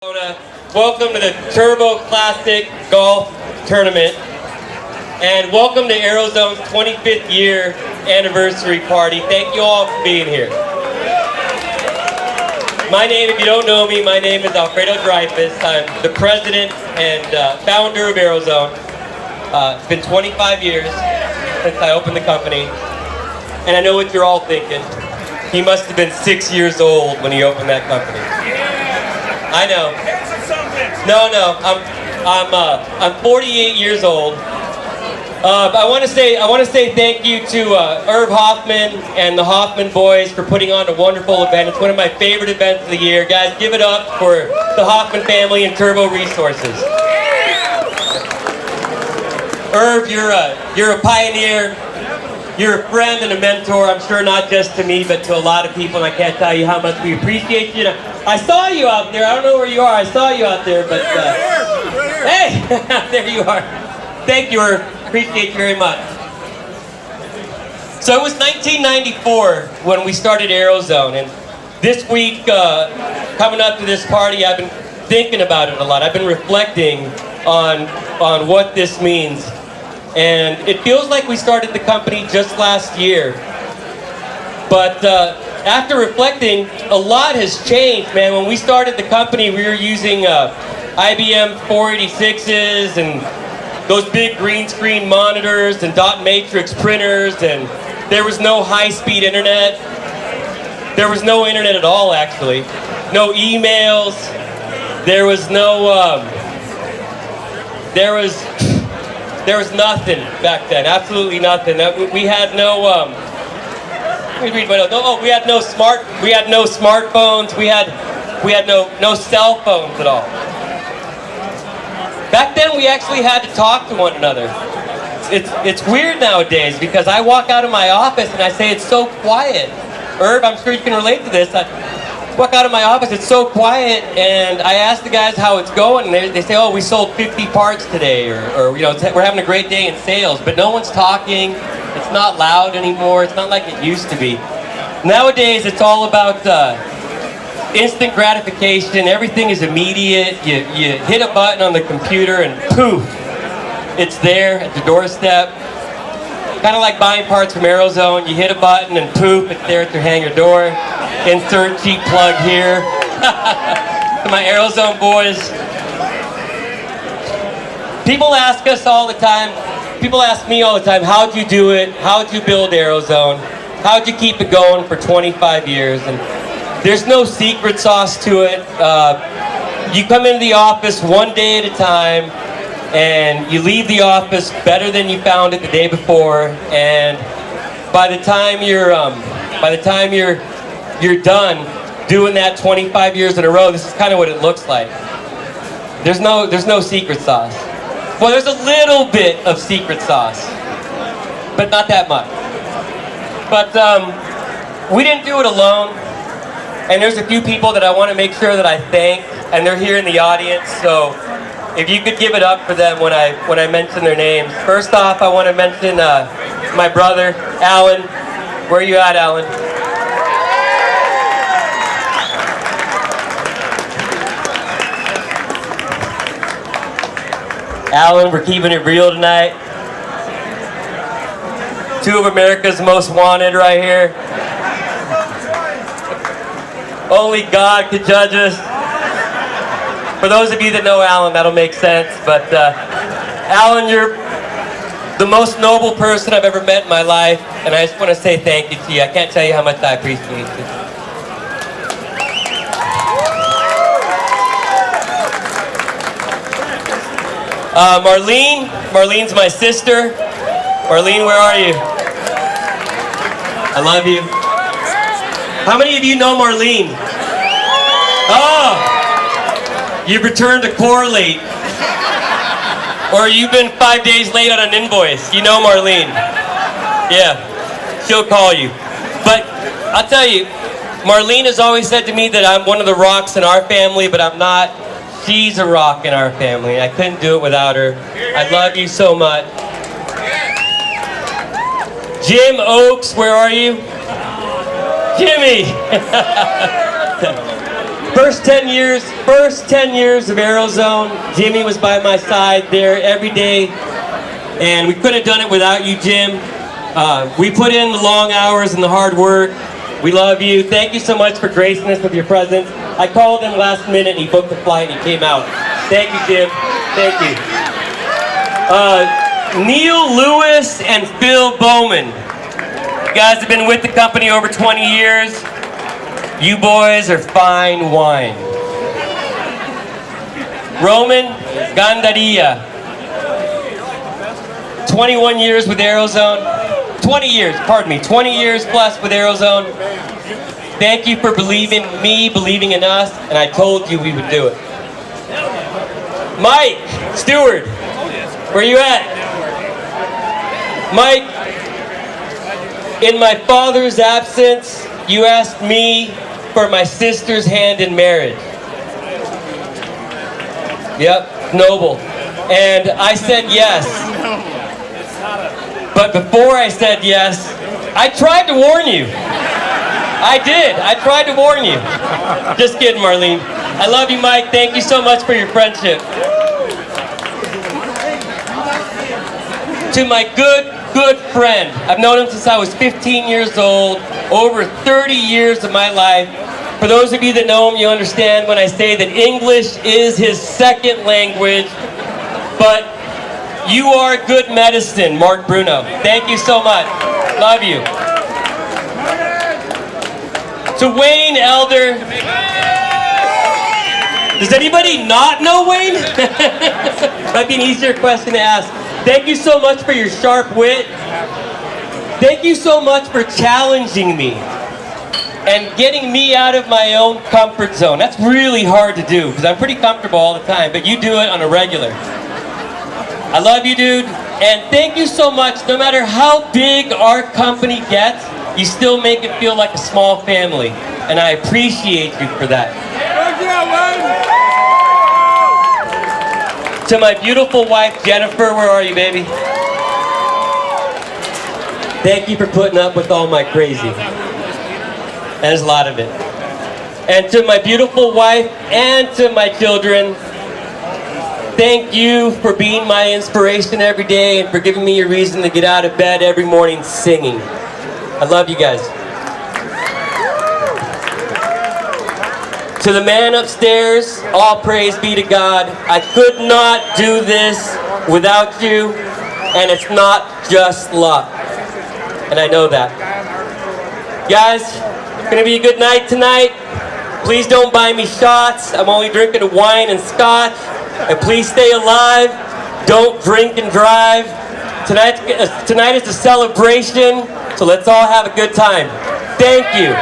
Welcome to the Turbo Classic Golf Tournament, and welcome to Aero-Zone's 25th year anniversary party. Thank you all for being here. My name, if you don't know me, my name is Alfredo Dreyfus. I'm the president and founder of Aero-Zone. It's been 25 years since I opened the company, and I know what you're all thinking. He must have been 6 years old when he opened that company. I know. No, I'm 48 years old. I want to say thank you to Irv Hoffman and the Hoffman boys for putting on a wonderful event. It's one of my favorite events of the year. Guys, give it up for the Hoffman family and Turbo Resources. Irv, you're a pioneer. You're a friend and a mentor, I'm sure not just to me, but to a lot of people, and I can't tell you how much we appreciate you. I saw you out there. I don't know where you are. I saw you out there, but hey, there you are. Thank you, Irv. Appreciate you very much. So it was 1994 when we started Aero-Zone, and this week, coming up to this party, I've been thinking about it a lot. I've been reflecting on what this means. And it feels like we started the company just last year. But after reflecting, a lot has changed, man. When we started the company, we were using IBM 486s and those big green screen monitors and dot matrix printers, and there was no high-speed internet. There was no internet at all, actually. No emails. There was no, there was nothing back then, absolutely nothing. We had no, we had no smartphones. We had no cell phones at all. Back then, we actually had to talk to one another. It's weird nowadays because I walk out of my office and I say it's so quiet. Irv, I'm sure you can relate to this. I walk out of my office, it's so quiet, and I ask the guys how it's going, and they say, oh, we sold 50 parts today, or you know, we're having a great day in sales, but no one's talking. It's not loud anymore. It's not like it used to be. Nowadays, it's all about instant gratification. Everything is immediate. You hit a button on the computer, and poof, it's there at the doorstep. Kind of like buying parts from Aero-Zone. You hit a button, and poof, it's there at your hangar door. Insert cheap plug here. To my Aero-Zone boys. People ask us all the time, people ask me all the time, how'd you do it? How'd you build Aero-Zone? How'd you keep it going for 25 years? And there's no secret sauce to it. You come into the office one day at a time, and you leave the office better than you found it the day before. And by the time you're done doing that 25 years in a row, this is kind of what it looks like. There's no secret sauce. Well, there's a little bit of secret sauce, but not that much. But we didn't do it alone, and there's a few people that I want to make sure that I thank, and they're here in the audience, so if you could give it up for them when I mention their names. First off, I want to mention my brother, Alan. Where are you at, Alan? Alan, we're keeping it real tonight. Two of America's most wanted right here. Only God could judge us. For those of you that know Alan, that'll make sense. But Alan, you're the most noble person I've ever met in my life, and I just want to say thank you to you. I can't tell you how much I appreciate you. Marlene's my sister. Marlene, where are you? I love you. How many of you know Marlene? Oh, you've returned a core late. Or you've been 5 days late on an invoice. You know Marlene. Yeah, she'll call you. But I'll tell you, Marlene has always said to me that I'm one of the rocks in our family, but I'm not. She's a rock in our family. I couldn't do it without her. I love you so much. Jim Oakes, where are you? Jimmy! First 10 years of Aero-Zone, Jimmy was by my side there every day, and we couldn't have done it without you, Jim. We put in the long hours and the hard work. We love you. Thank you so much for gracing us with your presence. I called him last minute, and he booked the flight, and he came out. Thank you, Jim. Thank you. Neil Lewis and Phil Bowman. You guys have been with the company over 20 years. You boys are fine wine. Roman Gandaria. 21 years with Aero-Zone. 20 years plus with Aero-Zone. Thank you for believing me, believing in us, and I told you we would do it. Mike Stewart, where you at? Mike, in my father's absence, you asked me for my sister's hand in marriage. Yep, noble. And I said yes. But before I said yes, I tried to warn you. I did. I tried to warn you. Just kidding, Marlene. I love you, Mike. Thank you so much for your friendship. To my good friend. I've known him since I was 15 years old, over 30 years of my life. For those of you that know him, you understand when I say that English is his second language, but you are good medicine, Mark Bruno. Thank you so much. Love you. To Wayne Elder. Does anybody not know Wayne? Might be an easier question to ask. Thank you so much for your sharp wit. Thank you so much for challenging me and getting me out of my own comfort zone. That's really hard to do because I'm pretty comfortable all the time, but you do it on a regular. I love you, dude, and thank you so much. No matter how big our company gets, you still make it feel like a small family, and I appreciate you for that. To my beautiful wife, Jennifer, where are you, baby? Thank you for putting up with all my crazy. And there's a lot of it. And to my beautiful wife and to my children, thank you for being my inspiration every day and for giving me a reason to get out of bed every morning singing. I love you guys. To the man upstairs, all praise be to God. I could not do this without you, and it's not just luck. And I know that. Guys, it's gonna be a good night tonight. Please don't buy me shots. I'm only drinking wine and scotch. And please stay alive. Don't drink and drive. Tonight is a celebration, so let's all have a good time. Thank you.